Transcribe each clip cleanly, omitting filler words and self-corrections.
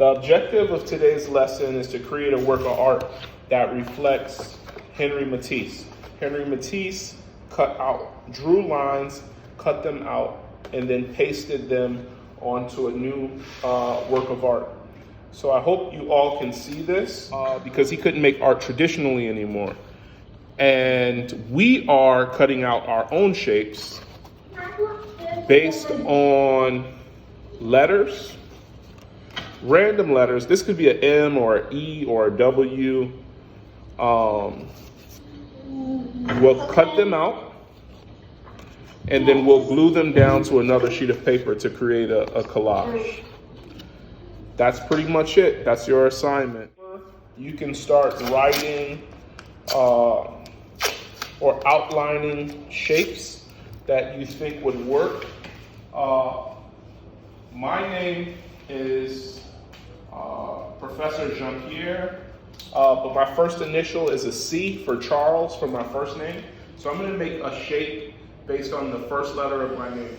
The objective of today's lesson is to create a work of art that reflects Henri Matisse. Henri Matisse drew lines, cut them out, and then pasted them onto a new work of art. So I hope you all can see this because he couldn't make art traditionally anymore. And we are cutting out our own shapes based on letters, random letters. This could be an M or an E or a W. We'll cut them out and then we'll glue them down to another sheet of paper to create a collage. That's pretty much it. That's your assignment. You can start writing or outlining shapes that you think would work. My name is Professor Jean-Pierre, but my first initial is a C for Charles for my first name. So I'm gonna make a shape based on the first letter of my name,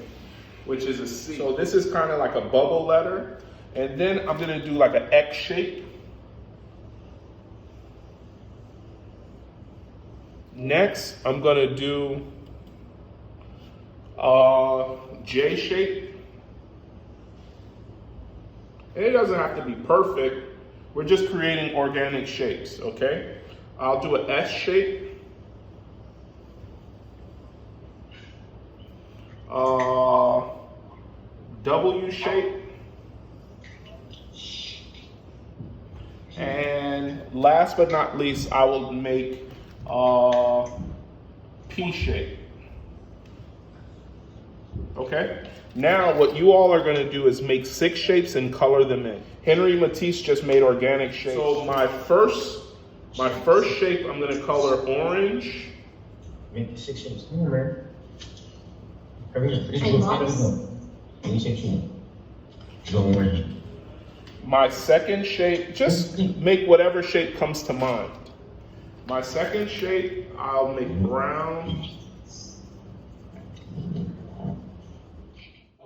which is a C. So this is kind of like a bubble letter. And then I'm gonna do like an X shape. Next, I'm gonna do J shape. And it doesn't have to be perfect. We're just creating organic shapes, okay? I'll do an S shape. W shape. And last but not least, I will make P shape. Okay? Now what you all are gonna do is make 6 shapes and color them in. Henri Matisse just made organic shapes. So my first shape I'm gonna color orange. My second shape, just make whatever shape comes to mind. My second shape, I'll make brown.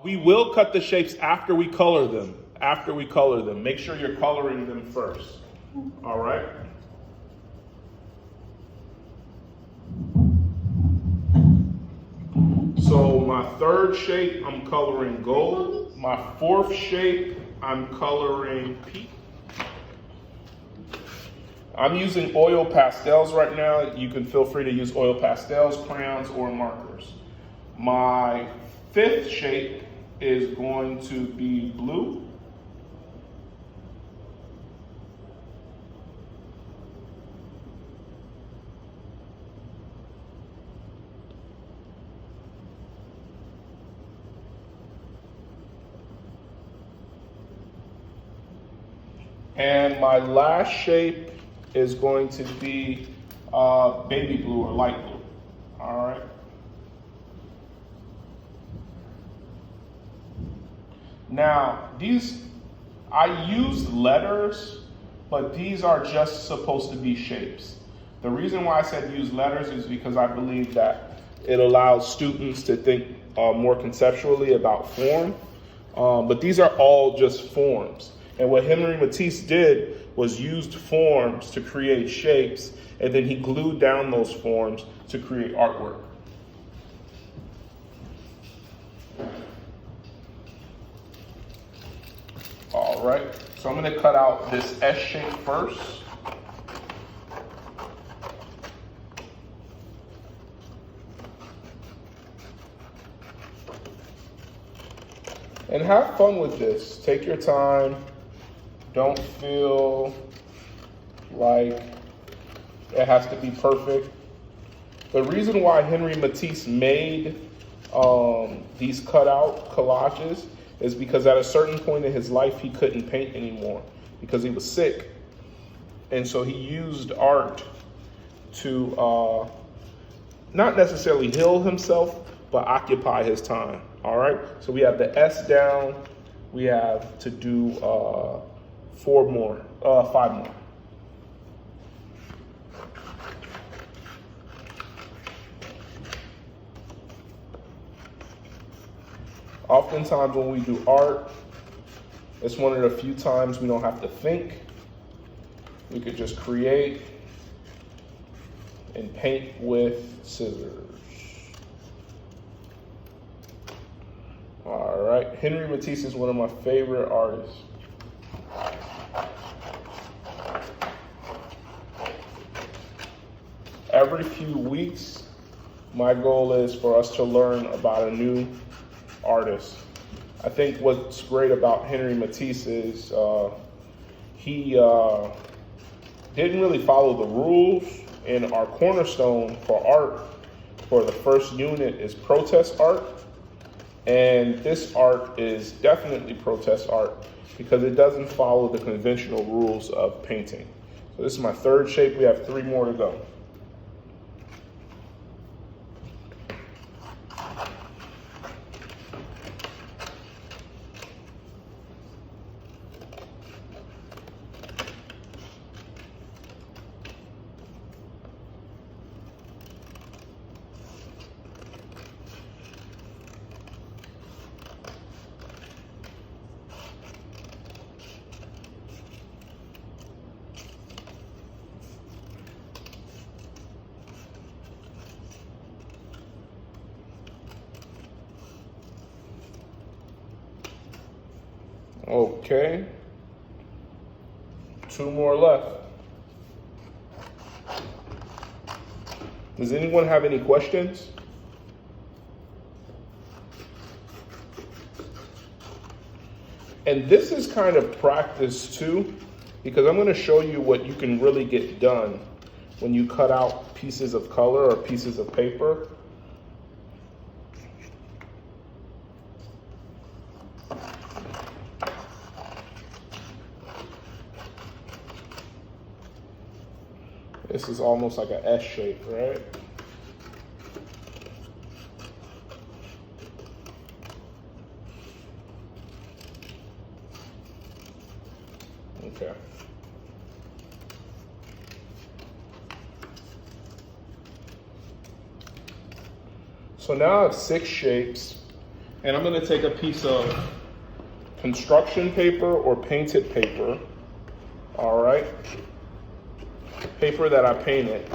We will cut the shapes after we color them. Make sure you're coloring them first. All right? So my third shape, I'm coloring gold. My fourth shape, I'm coloring pink. I'm using oil pastels right now. You can feel free to use oil pastels, crayons, or markers. My fifth shape is going to be blue. And my last shape is going to be baby blue or light blue. All right. Now, I use letters, but these are just supposed to be shapes. The reason why I said use letters is because I believe that it allows students to think more conceptually about form. But these are all just forms. And what Henri Matisse did was used forms to create shapes, and then he glued down those forms to create artwork. All right, so I'm gonna cut out this S shape first. And have fun with this. Take your time. Don't feel like it has to be perfect. The reason why Henri Matisse made these cutout collages is because at a certain point in his life, he couldn't paint anymore because he was sick. And so he used art to not necessarily heal himself, but occupy his time, all right? So we have the S down. We have to do 5 more. Oftentimes when we do art, It's one of the few times we don't have to think. We could just create and paint with scissors. All right, Henri Matisse is one of my favorite artists. Every few weeks, my goal is for us to learn about a new artist. I think what's great about Henri Matisse is he didn't really follow the rules, and our cornerstone for art for the first unit is protest art. And this art is definitely protest art because it doesn't follow the conventional rules of painting. So this is my third shape. We have 3 more to go. Okay, 2 more left. Does anyone have any questions? And this is kind of practice too, because I'm going to show you what you can really get done when you cut out pieces of color or pieces of paper. This is almost like an S shape, right? Okay. So now I have 6 shapes, and I'm going to take a piece of construction paper or painted paper, all right? Paper that I painted,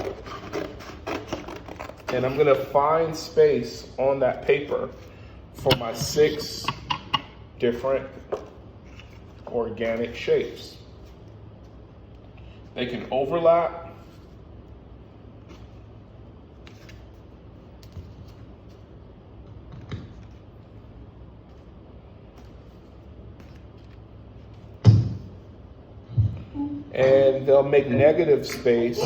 and I'm gonna find space on that paper for my 6 different organic shapes. They can overlap. And they'll make negative space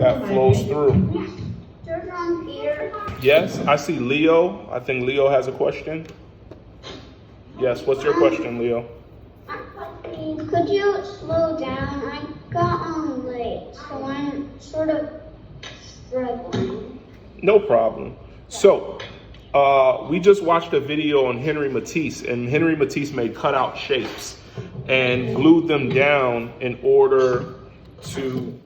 that flows through. Yes, I see Leo. I think Leo has a question. Yes, what's your question, Leo? Could you slow down? I got on late, so I'm sort of struggling. No problem. So, we just watched a video on Henri Matisse, and Henri Matisse made cutout shapes and glued them down in order to